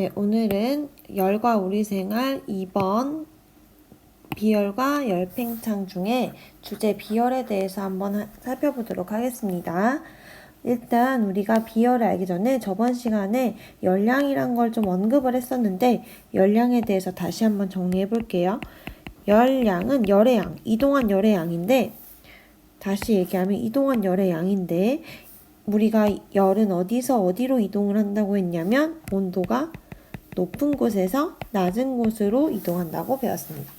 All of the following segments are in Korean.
네, 오늘은 열과 우리생활 2번 비열과 열팽창 중에 주제 비열에 대해서 한번 살펴보도록 하겠습니다. 일단 우리가 비열을 알기 전에 저번 시간에 열량이란 걸 좀 언급을 했었는데 열량에 대해서 다시 한번 정리해 볼게요. 열량은 열의 양, 이동한 열의 양인데 다시 얘기하면 이동한 열의 양인데 우리가 열은 어디서 어디로 이동을 한다고 했냐면 온도가 높은 곳에서 낮은 곳으로 이동한다고 배웠습니다.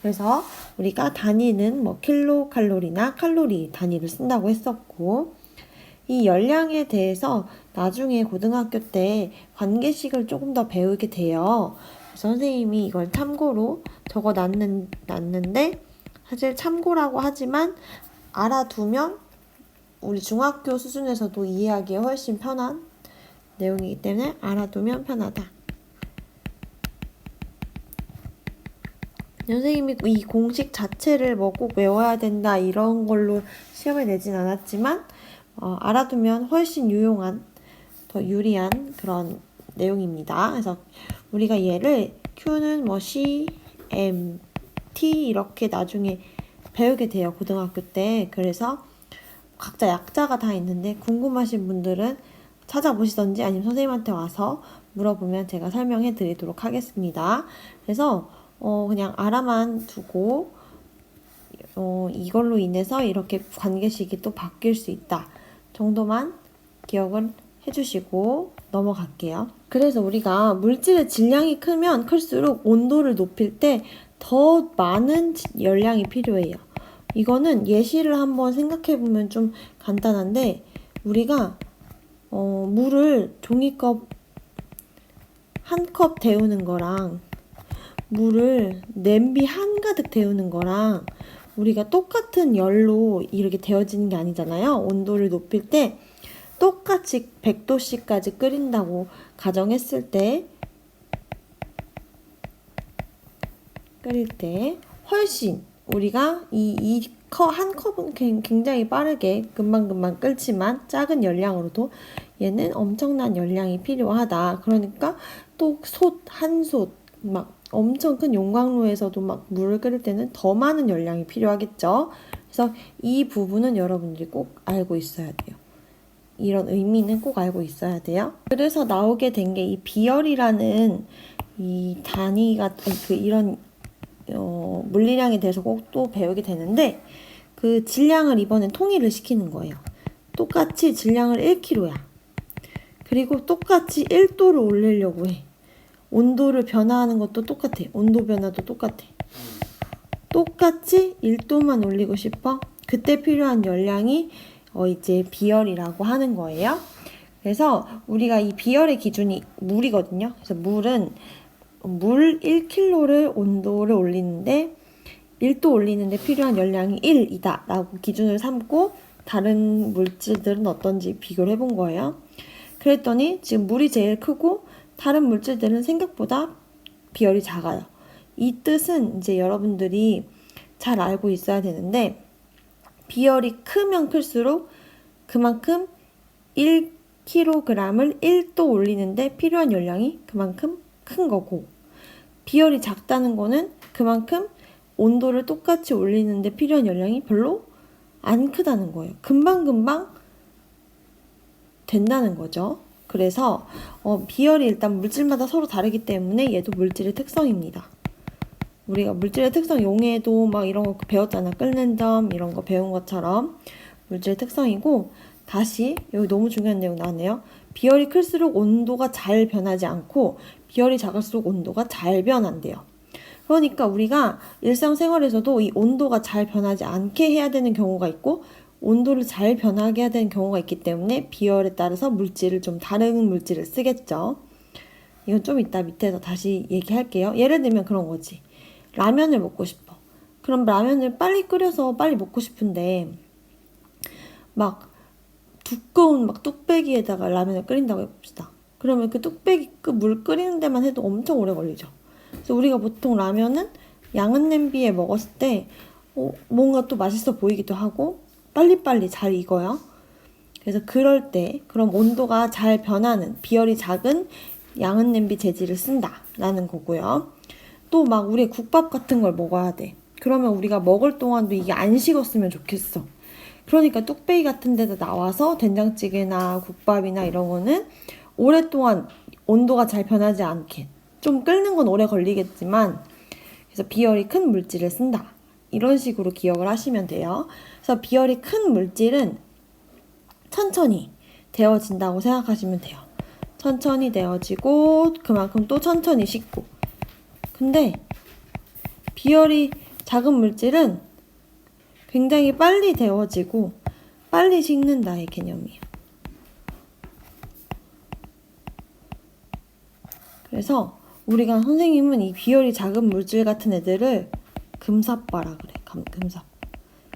그래서 우리가 단위는 킬로칼로리나 칼로리 단위를 쓴다고 했었고 이 열량에 대해서 나중에 고등학교 때 관계식을 조금 더 배우게 돼요. 선생님이 이걸 참고로 적어 놨는데 사실 참고라고 하지만 알아두면 우리 중학교 수준에서도 이해하기에 훨씬 편한 내용이기 때문에 알아두면 편하다. 선생님이 이 공식 자체를 꼭 외워야 된다 이런 걸로 시험을 내진 않았지만 알아두면 훨씬 유용한, 더 유리한 그런 내용입니다. 그래서 우리가 얘를 Q는 C, M, T 이렇게 나중에 배우게 돼요. 고등학교 때. 그래서 각자 약자가 다 있는데 궁금하신 분들은 찾아보시던지 아니면 선생님한테 와서 물어보면 제가 설명해 드리도록 하겠습니다. 그래서 그냥 알아만 두고 이걸로 인해서 이렇게 관계식이 또 바뀔 수 있다 정도만 기억을 해주시고 넘어갈게요. 그래서 우리가 물질의 질량이 크면 클수록 온도를 높일 때 더 많은 열량이 필요해요. 이거는 예시를 한번 생각해보면 좀 간단한데 우리가 물을 종이컵 한 컵 데우는 거랑 물을 냄비 한가득 데우는 거랑 우리가 똑같은 열로 이렇게 데워지는 게 아니잖아요. 온도를 높일 때 똑같이 100도씨까지 끓인다고 가정했을 때 훨씬 우리가 한 컵은 굉장히 빠르게 금방금방 끓지만 작은 열량으로도 얘는 엄청난 열량이 필요하다. 그러니까 또 한 솥 엄청 큰 용광로에서도 물을 끓일 때는 더 많은 열량이 필요하겠죠. 그래서 이 부분은 여러분들이 꼭 알고 있어야 돼요. 이런 의미는 꼭 알고 있어야 돼요. 그래서 나오게 된 게 이 비열이라는 이 단위가 이런 물리량에 대해서 꼭 또 배우게 되는데 그 질량을 이번엔 통일을 시키는 거예요. 똑같이 질량을 1kg야. 그리고 똑같이 1도를 올리려고 해. 온도를 변화하는 것도 똑같아. 온도 변화도 똑같아. 똑같이 1도만 올리고 싶어? 그때 필요한 열량이 이제 비열이라고 하는 거예요. 그래서 우리가 이 비열의 기준이 물이거든요. 그래서 물 1kg를 온도를 올리는데 1도 올리는데 필요한 열량이 1이다 라고 기준을 삼고 다른 물질들은 어떤지 비교를 해본 거예요. 그랬더니 지금 물이 제일 크고 다른 물질들은 생각보다 비열이 작아요. 이 뜻은 이제 여러분들이 잘 알고 있어야 되는데 비열이 크면 클수록 그만큼 1kg을 1도 올리는데 필요한 열량이 그만큼 큰 거고 비열이 작다는 거는 그만큼 온도를 똑같이 올리는데 필요한 열량이 별로 안 크다는 거예요. 금방금방 된다는 거죠. 그래서 비열이 일단 물질마다 서로 다르기 때문에 얘도 물질의 특성입니다. 우리가 물질의 특성 용해도 이런 거 배웠잖아. 끓는 점 이런 거 배운 것처럼 물질의 특성이고 다시 여기 너무 중요한 내용 나왔네요. 비열이 클수록 온도가 잘 변하지 않고 비열이 작을수록 온도가 잘 변한대요. 그러니까 우리가 일상생활에서도 이 온도가 잘 변하지 않게 해야 되는 경우가 있고 온도를 잘 변하게 해야 되는 경우가 있기 때문에 비열에 따라서 다른 물질을 쓰겠죠. 이건 좀 이따 밑에서 다시 얘기할게요. 예를 들면 그런 거지. 라면을 먹고 싶어. 그럼 라면을 빨리 끓여서 빨리 먹고 싶은데 두꺼운 뚝배기에다가 라면을 끓인다고 해봅시다. 그러면 그 뚝배기 물 끓이는 데만 해도 엄청 오래 걸리죠. 그래서 우리가 보통 라면은 양은 냄비에 먹었을 때 뭔가 또 맛있어 보이기도 하고 빨리빨리 잘 익어요. 그래서 그럴 때 그럼 온도가 잘 변하는 비열이 작은 양은 냄비 재질을 쓴다라는 거고요. 또 막 우리 국밥 같은 걸 먹어야 돼. 그러면 우리가 먹을 동안도 이게 안 식었으면 좋겠어. 그러니까 뚝배기 같은 데도 나와서 된장찌개나 국밥이나 이런 거는 오랫동안 온도가 잘 변하지 않게, 좀 끓는 건 오래 걸리겠지만, 그래서 비열이 큰 물질을 쓴다. 이런 식으로 기억을 하시면 돼요. 그래서 비열이 큰 물질은 천천히 데워진다고 생각하시면 돼요. 천천히 데워지고 그만큼 또 천천히 식고. 근데 비열이 작은 물질은 굉장히 빨리 데워지고 빨리 식는다의 개념이에요. 그래서 우리가 선생님은 이 비열이 작은 물질 같은 애들을 금사빠라 그래. 금사빠.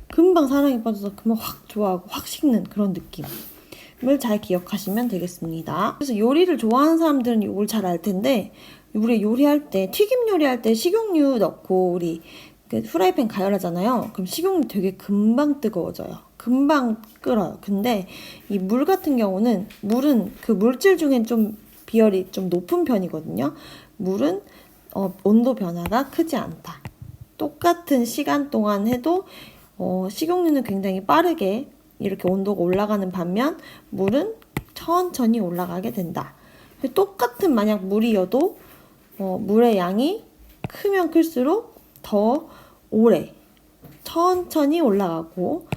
금방 사랑에 빠져서 금방 확 좋아하고 확 식는 그런 느낌을 잘 기억하시면 되겠습니다. 그래서 요리를 좋아하는 사람들은 이걸 잘 알 텐데, 우리 요리할 때, 튀김 요리할 때 식용유 넣고 우리 후라이팬 가열하잖아요. 그럼 식용유 되게 금방 뜨거워져요. 금방 끓어요. 근데 이 물 같은 경우는, 물은 그 물질 중엔 좀 비열이 좀 높은 편이거든요. 물은 온도 변화가 크지 않다. 똑같은 시간 동안 해도 식용유는 굉장히 빠르게 이렇게 온도가 올라가는 반면 물은 천천히 올라가게 된다. 똑같은 만약 물이어도 물의 양이 크면 클수록 더 오래 천천히 올라가고,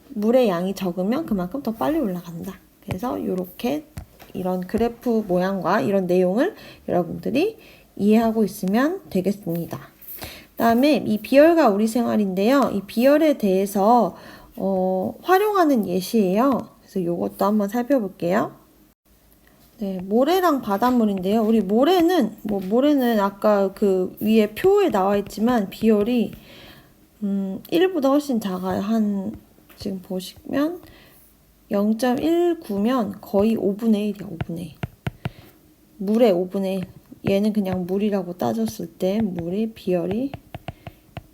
물의 양이 적으면 그만큼 더 빨리 올라간다. 그래서 이렇게 이런 그래프 모양과 이런 내용을 여러분들이 이해하고 있으면 되겠습니다. 다음에 이 비열과 우리 생활인데요. 이 비열에 대해서 활용하는 예시예요. 그래서 이것도 한번 살펴볼게요. 네, 모래랑 바닷물인데요. 우리 모래는 아까 그 위에 표에 나와 있지만 비열이 1보다 훨씬 작아요. 지금 보시면 0.19면 거의 5분의 1이야. 5분의 1. 물의 5분의 1. 얘는 그냥 물이라고 따졌을 때 물이 비열이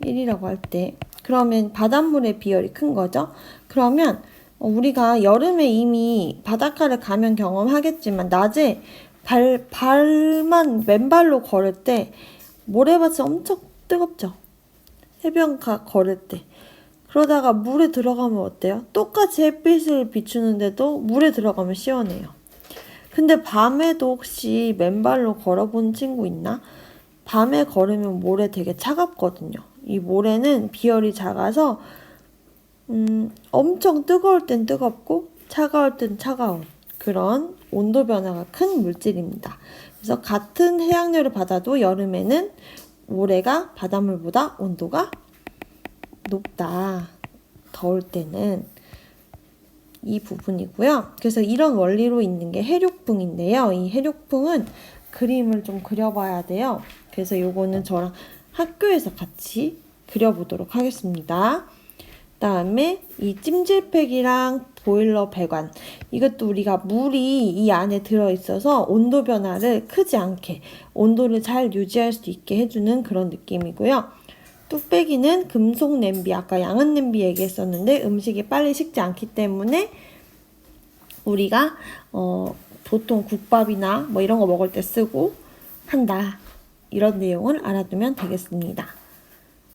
1이라고 할 때, 그러면 바닷물의 비열이 큰 거죠. 그러면 우리가 여름에 이미 바닷가를 가면 경험하겠지만 낮에 발만 맨발로 걸을 때 모래밭이 엄청 뜨겁죠. 해변가 걸을 때. 그러다가 물에 들어가면 어때요? 똑같이 햇빛을 비추는데도 물에 들어가면 시원해요. 근데 밤에도 혹시 맨발로 걸어본 친구 있나? 밤에 걸으면 모래 되게 차갑거든요. 이 모래는 비열이 작아서 엄청 뜨거울 땐 뜨겁고 차가울 땐 차가운 그런 온도 변화가 큰 물질입니다. 그래서 같은 해양열을 받아도 여름에는 모래가 바닷물보다 온도가 높다. 더울 때는 이 부분이고요. 그래서 이런 원리로 있는 게 해륙풍인데요. 이 해륙풍은 그림을 좀 그려봐야 돼요. 그래서 요거는 저랑 학교에서 같이 그려보도록 하겠습니다. 그다음에 이 찜질팩이랑 보일러 배관, 이것도 우리가 물이 이 안에 들어있어서 온도 변화를 크지 않게 온도를 잘 유지할 수 있게 해주는 그런 느낌이고요. 뚝배기는 금속 냄비, 아까 양은 냄비 얘기했었는데 음식이 빨리 식지 않기 때문에 우리가 보통 국밥이나 뭐 이런 거 먹을 때 쓰고 한다. 이런 내용을 알아두면 되겠습니다.